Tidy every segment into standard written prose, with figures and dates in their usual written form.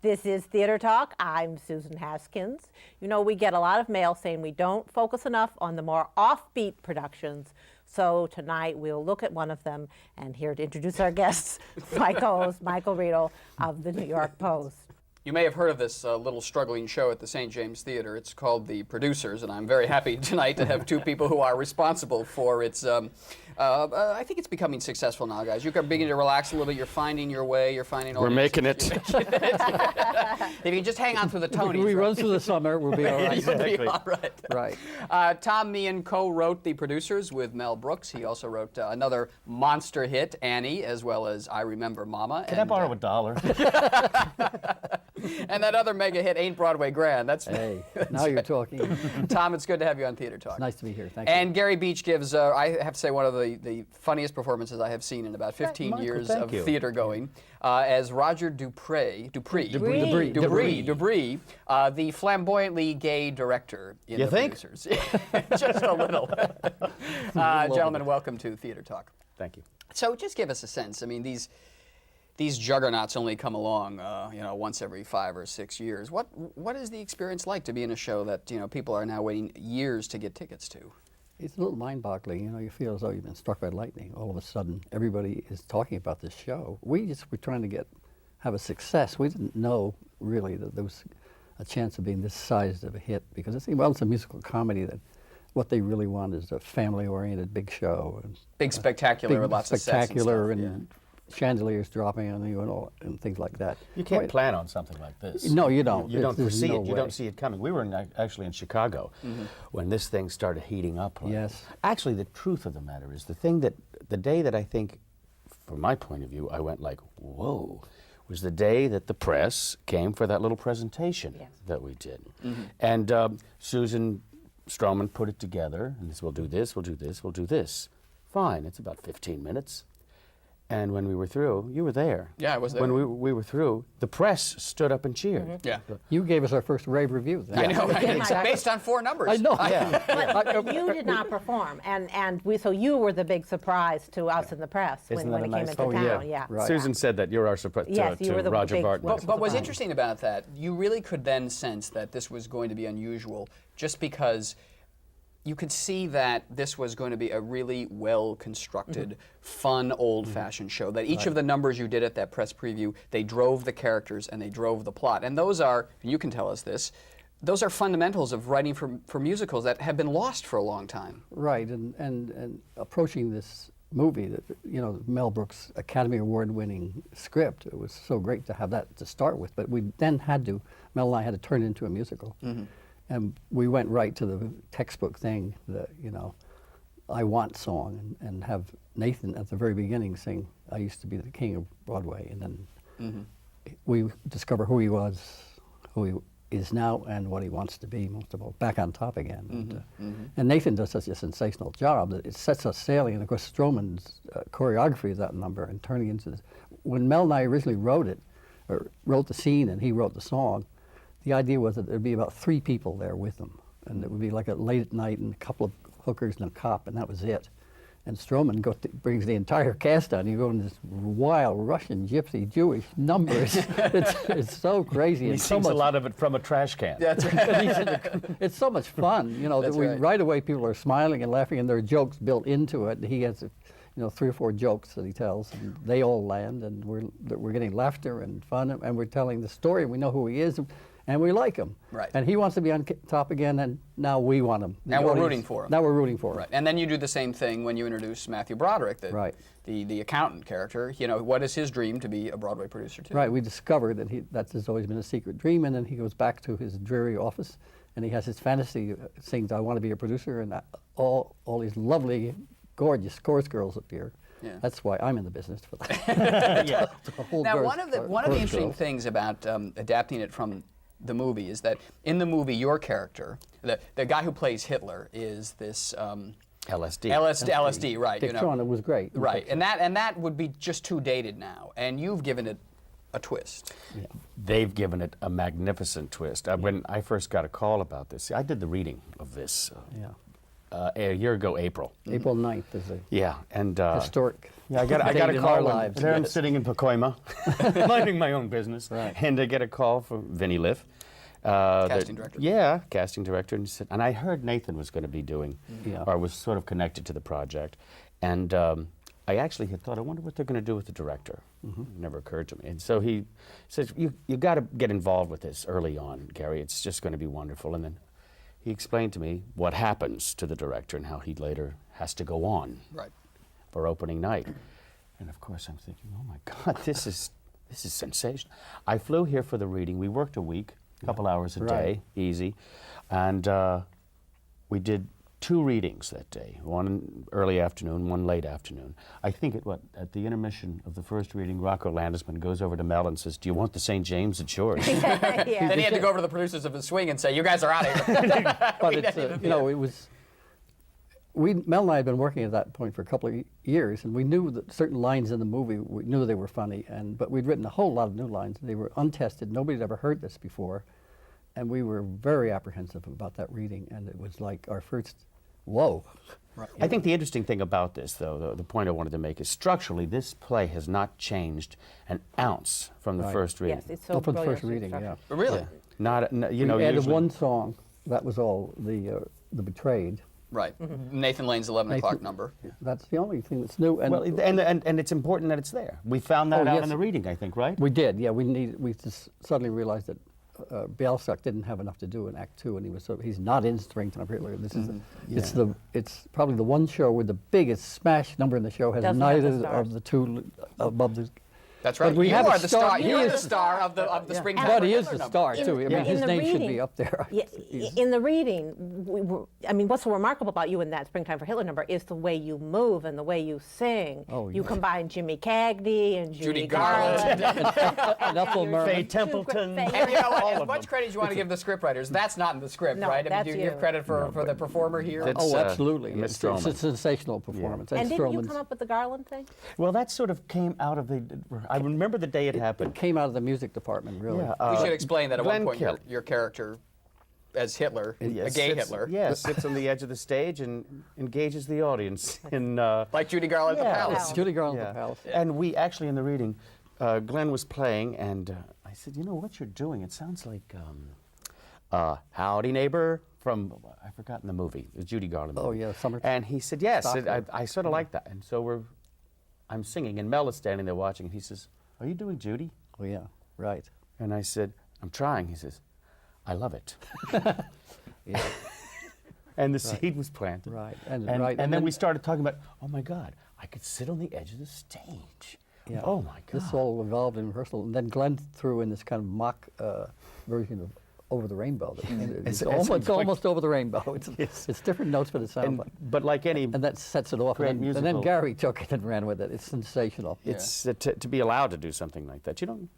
This is Theater Talk. I'm Susan Haskins. You know, we get a lot of mail saying we don't focus enough on the more offbeat productions. So tonight we'll look at one of them, and here to introduce our guests, my co-host Michael Riedel of the New York Post. You may have heard of this little struggling show at the St. James Theater. It's called The Producers, and I'm very happy tonight to have two people who are responsible for its, I think it's becoming successful now, guys. You're beginning to relax a little bit. You're finding your way. You're finding all We're making it. If you can just hang on through the Tonys. We run through the summer, we'll be all right. You'll be all right. Right. Tom Meehan co-wrote The Producers with Mel Brooks. He also wrote another monster hit, Annie, as well as I Remember Mama. Can I borrow $1? And that other mega hit, Ain't Broadway Grand. That's Hey, now you're talking. Tom, it's good to have you on Theater Talk. It's nice to be here. Thank you. And Gary Beach gives, I have to say, one of the funniest performances I have seen in about 15 Michael, years thank of you. theater going, as Roger Dupree, the flamboyantly gay director in You The think? Producers. Just a little. Gentlemen, welcome to Theater Talk. Thank you. So just give us a sense. I mean, these juggernauts only come along, once every 5 or 6 years. What is the experience like to be in a show that people are now waiting years to get tickets to? It's a little mind-boggling. You feel as though you've been struck by lightning. All of a sudden, everybody is talking about this show. We just were trying to have a success. We didn't know really that there was a chance of being this size of a hit, because it's a musical comedy that what they really want is a family-oriented big show. And, big spectacular with lots of sets spectacular and stuff, chandeliers dropping on you and things like that. You can't plan on something like this. No, you don't. You don't There's foresee no it. You way. don't see it coming. We were actually in Chicago when this thing started heating up. Yes. Actually, the truth of the matter is the day that I think, from my point of view, I went like, whoa, was the day that the press came for that little presentation that we did. And Susan Stroman put it together and said, we'll do this, we'll do this, we'll do this. Fine, it's about 15 minutes. And when we were through, you were there. Yeah, I was there. When we were through, the press stood up and cheered. Yeah. You gave us our first rave review. I know, right? Exactly. Based on 4 numbers. I know. But you did not perform, so you were the big surprise to us in the press Isn't when that it a came nice into thing? town. Yeah. Right. Susan said that you're our surprise Yes, you were the Roger big- Barton. But what's interesting about that, you really could then sense that this was going to be unusual just because you could see that this was going to be a really well-constructed, fun, old-fashioned show. That each of the numbers you did at that press preview, they drove the characters and they drove the plot. And those are, and you can tell us this, those are fundamentals of writing for musicals that have been lost for a long time. Right, and approaching this movie, that Mel Brooks Academy Award-winning script, it was so great to have that to start with. But we then Mel and I had to turn it into a musical. And we went right to the textbook thing, the I Want song, and have Nathan at the very beginning sing, I used to be the king of Broadway. And then we discover who he was, who he is now, and what he wants to be, most of all, back on top again. And Nathan does such a sensational job that it sets us sailing. And of course, Stroman's choreography of that number and turning into this. When Mel and I originally wrote the scene and he wrote the song, the idea was that there'd be about 3 people there with him, and it would be like a late at night and a couple of hookers and a cop, and that was it. And Stroman brings the entire cast on. You go in this wild Russian, gypsy, Jewish numbers. it's so crazy. He and so sings a much, lot of it from a trash can. That's right. it's so much fun, That's that right away people are smiling and laughing, and there are jokes built into it. He has 3 or 4 jokes that he tells, and they all land, and we're getting laughter and fun, and we're telling the story. We know who he is. And we like him. Right. And he wants to be on top again, and now we want him. Now we're rooting for him. Now we're rooting for him. Right. And then you do the same thing when you introduce Matthew Broderick, the accountant character. What is his dream to be a Broadway producer too? Right. We discovered that that's always been a secret dream, and then he goes back to his dreary office, and he has his fantasy, sings "I want to be a producer," and all these lovely, gorgeous chorus girls appear. Yeah. That's why I'm in the business for that. Yeah. Now, one of the interesting things about adapting it from the movie is that in the movie, your character, the guy who plays Hitler, is this LSD. LSD, right? Dick Trauna was great. Right, and that would be just too dated now, and you've given it a twist. Yeah. They've given it a magnificent twist. When I first got a call about this, I did the reading of this. Yeah. a year ago, April. April 9th is a Yeah, and historic yeah, I got a date in call. our lives. There I'm sitting in Pacoima, minding my own business, Right. and I get a call from Vinnie Liff, Casting director. Yeah, casting director, and he said, and I heard Nathan was going to be doing, Yeah. or was sort of connected to the project, and I actually had thought, I wonder what they're going to do with the director. It never occurred to me, and so he says, you got to get involved with this early on, Gary. It's just going to be wonderful, and then he explained to me what happens to the director and how he later has to go on Right. for opening night. And of course I'm thinking, oh my God, this is sensational. I flew here for the reading. We worked a week, a couple hours a day, easy. And we did 2 readings that day, one early afternoon, one late afternoon. I think at the intermission of the first reading, Rocco Landesman goes over to Mel and says, do you want the St. James? It's yours. Yeah. Then he had to go over to the producers of The Swing and say, you guys are out of here. But it's, you know, it was, Mel and I had been working at that point for a couple of years, and we knew that certain lines in the movie, we knew they were funny, but we'd written a whole lot of new lines, and they were untested. Nobody had ever heard this before, and we were very apprehensive about that reading, and it was like our first, whoa. Right. I think the interesting thing about this, though, the point I wanted to make is structurally, this play has not changed an ounce from the Right. first reading. Yes, it's so Not from the brilliant first reading, structure. yeah. Really? You know, We added usually- one song, that was all, the Betrayed. Right. Nathan Lane's 11 o'clock Nathan- number. That's the only thing that's new. And Well, and it's important that it's there. We found that Oh, out yes. in the reading, I think, right? we did, yeah. We just suddenly realized that Bielsak didn't have enough to do in Act 2, and he's not in Strength of Hitler. This is it's probably the one show where the biggest smash number in the show has Doesn't have the neither stars. of the two above the. That's right. we You have a are the star- star. he You are is the the star of the Springtime But for he is Hitler the number. star too. I mean, his in the name should be reading- up there. Yeah, in the reading, I mean, what's so remarkable about you in that Springtime for Hitler number is the way you move and the way you sing. Oh, You yeah. combine Jimmy Cagney and Judy Judy Garland. Garland. And Ethel You're Merman. Faye two Templeton. great- And you know what? All As of much them. credit as you want to give the scriptwriters, that's not in the script, No, right? I mean, that's do you you. give credit for the performer here? That's- Oh, uh, absolutely. Miss It's a Stroman. sensational performance. And didn't you Stroman's- come up with the Garland thing? Well, that sort of came out of the. I remember the day it happened. It came out of the music department, really. We should explain that at Glenn one point Kelly. your character as Hitler, a Yes, gay sits- Hitler, Yes, sits on the edge of the stage and engages the audience in. like Judy Garland at the Yeah. Palace. Judy Garland at Yeah. the Palace. And we actually in the reading, Glenn was playing, and I said, "You know what you're doing? It sounds like Howdy Neighbor from I've forgotten the movie, the Judy Garland. Oh, movie. yeah, Summer. And he said, "Yes, Stockholm. I sort of like that." And so I'm singing, and Mel is standing there watching, and he says, "Are you doing Judy?" Oh, yeah, right. And I said, "I'm trying." He says, "I love it." Yeah, And the seed was planted. right. And right. then we started talking about, oh my God, I could sit on the edge of the stage. Yeah. Oh my God. This all evolved in rehearsal, and then Glenn threw in this kind of mock version of Over the Rainbow. It's almost Over the Rainbow. It's different notes, but it sounds like. But like any, And that sets it off. great And then musical. Gary took it and ran with it. It's sensational. it's to be allowed to do something like that. You don't,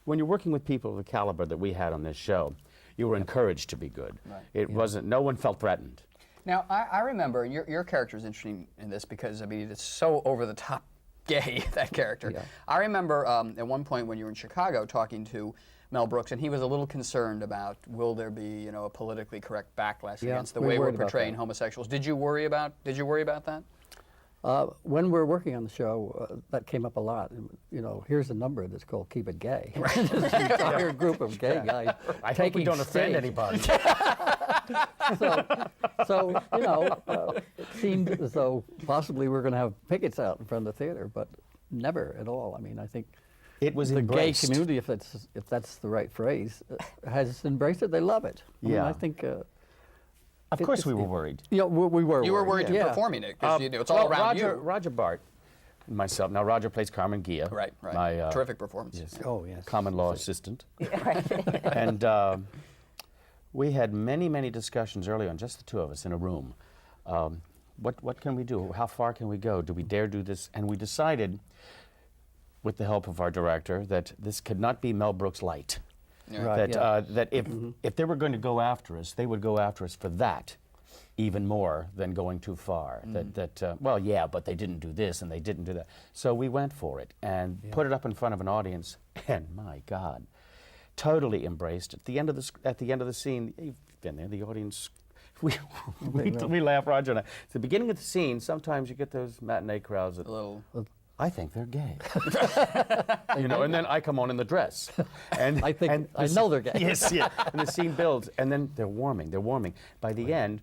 when you're working with people of the caliber that we had on this show, you were encouraged to be good. Right. It wasn't, no one felt threatened. Now, I remember your character is interesting in this because, I mean, it's so over the top gay, that character. Yeah. I remember at one point when you were in Chicago talking to Mel Brooks, and he was a little concerned about will there be, you know, a politically correct backlash Yeah, against the we way we're worried about portraying that. homosexuals. Did you worry about that? When we're working on the show, that came up a lot. And, you know, here's a number that's called "Keep It Gay." This entire group of gay guys I hope taking we don't offend stage. anybody. So you know, it seemed as though possibly we're going to have pickets out in front of the theater, but never at all. I mean, I think It was the embraced. gay community, if that's the right phrase, has embraced it. They love it. I mean, Yeah. I think. Of course we were worried. Yeah, we were. You were worried yeah. performing it because it's all around Roger, you. Roger Bart and myself. Now, Roger plays Carmen Gia. Right. My, Terrific performance. yes, Oh yes. common law assistant. Right. And we had many, many discussions early on, just the two of us in a room. What can we do? How far can we go? Do we dare do this? And we decided, with the help of our director, that this could not be Mel Brooks light. Yeah. Right. That that if they were going to go after us, they would go after us for that, even more than going too far. Well, yeah, but they didn't do this and they didn't do that. So we went for it and put it up in front of an audience, and my God, totally embraced. At the end of the scene, you've been there. The audience we laugh, Roger and I. At the beginning of the scene, sometimes you get those matinee crowds that A little. I think they're gay. And then I come on in the dress. And I think and I know they're gay. Yes, yeah. And the scene builds, and then they're warming. By the end,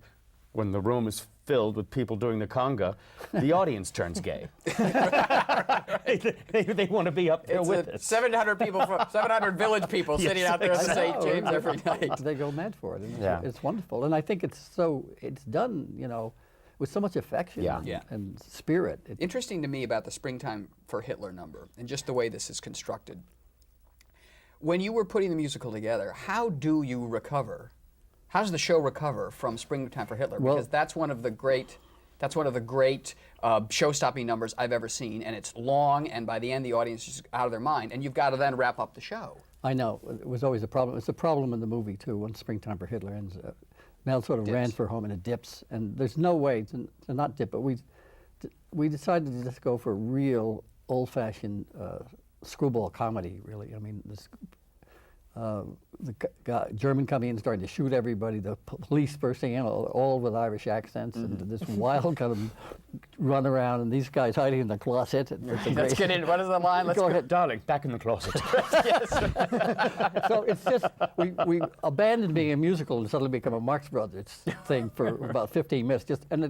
when the room is filled with people doing the conga, the audience turns gay. They want to be up there with us. 700 people, 700 village people sitting out there in St. James every night. They go mad for it. And Yeah. it's wonderful. And I think it's done, with so much affection Yeah. and, Yeah. and spirit. Interesting to me about the Springtime for Hitler number and just the way this is constructed. When you were putting the musical together, how do you recover? How does the show recover from Springtime for Hitler? Well- Because that's one of the great show-stopping numbers I've ever seen, and it's long, and by the end the audience is out of their mind, and you've got to then wrap up the show. I know. It was always a problem. It's a problem in the movie, too, when Springtime for Hitler ends. Mel sort of ran Dips. for home and it dips, and there's no way to not dip, but we decided to just go for real old-fashioned screwball comedy, really. I mean, the German coming in starting to shoot everybody, the police bursting in, all with Irish accents, and this wild kind of run around, and these guys hiding in the closet. Let's get in. What is the line? Let's Go go. ahead. Darling, back in the closet. So it's just, we abandoned being a musical and suddenly become a Marx Brothers thing for about 15 minutes. And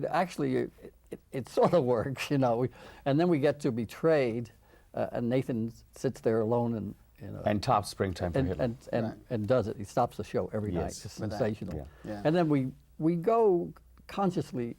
it sort of works, and then we get to Betrayed, and Nathan sits there alone And top Springtime for Hitler. and does it. He stops the show every night. Yes. It's With that. sensational. Yeah. And then we go consciously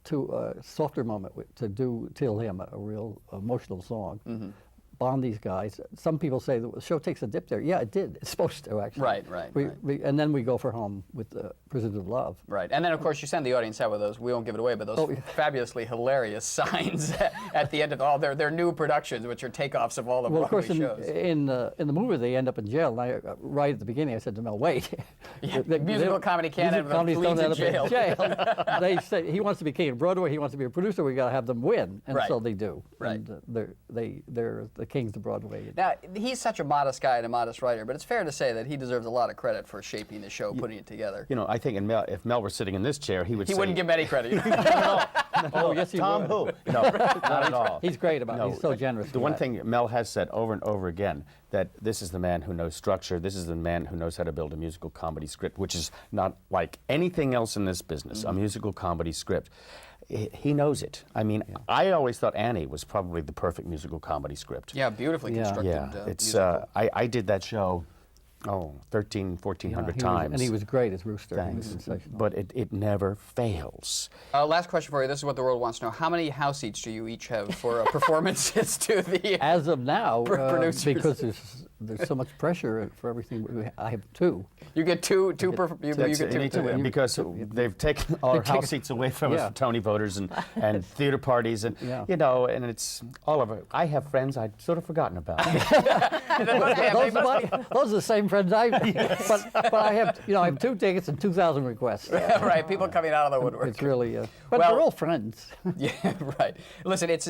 to a softer moment to do Till Him, a real emotional song. Bond these guys. Some people say the show takes a dip there. Yeah, it did. It's supposed to, actually. Right. And then we go for Home with Prisoners of Love. Right, and then of course you send the audience out with those. We won't give it away, but those fabulously hilarious signs at the end of all their new productions, which are takeoffs of all the Well, of Broadway course, shows. in the movie, they end up in jail. And right at the beginning, I said to Mel, "Wait, Musical comedy can't end with musical leads comedies in don't end up in jail." They say he wants to be king of Broadway. He wants to be a producer. We got to have them win, and Right. so they do. Right. And they're the kings of Broadway. Now, he's such a modest guy and a modest writer, but it's fair to say that he deserves a lot of credit for shaping the show, putting it together. I think if Mel were sitting in this chair, he would He say, wouldn't give him any credit. Oh, yes, he Tom would. who? No, not at all. He's great about it. He's so generous. The with one that. thing Mel has said over and over again, that this is the man who knows structure, this is the man who knows how to build a musical comedy script, which is not like anything else in this business, a musical comedy script. He knows it. I mean, I always thought Annie was probably the perfect musical comedy script. Yeah, beautifully constructed. Yeah, it's musical. I did that show 1,400 times. And he was great as Rooster. He was Thanks. sensational. But it never fails. Last question for you. This is what the world wants to know. How many house seats do you each have for performances to the... As of now, producers. because there's so much pressure for everything, I have two. You get two you That's get it, two. because they've taken our house seats away from us Yeah. for Tony voters and theater parties and Yeah. and it's all of it. I have friends I'd sort of forgotten about. Those are the same friends I have. But I have two tickets and 2,000 requests. Right, people coming out of the woodwork. It's really, but Well- they're all friends. Yeah, right. Listen, it's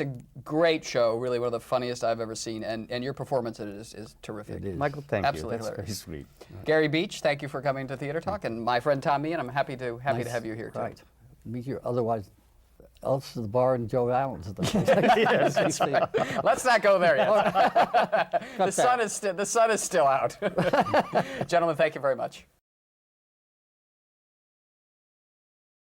a great show, really one of the funniest I've ever seen, and your performance in it is terrific. It is. Michael, thank Absolutely you. That's very hilarious. sweet. Gary Beach, thank you for coming to Theater Talk, and my friend Tom Meehan, I'm happy to have you here too. Right. Meet you. Otherwise, else the bar and Joe Allen's. Yes, that's Let's not go there yet. Cut The sun is still out. Gentlemen, thank you very much.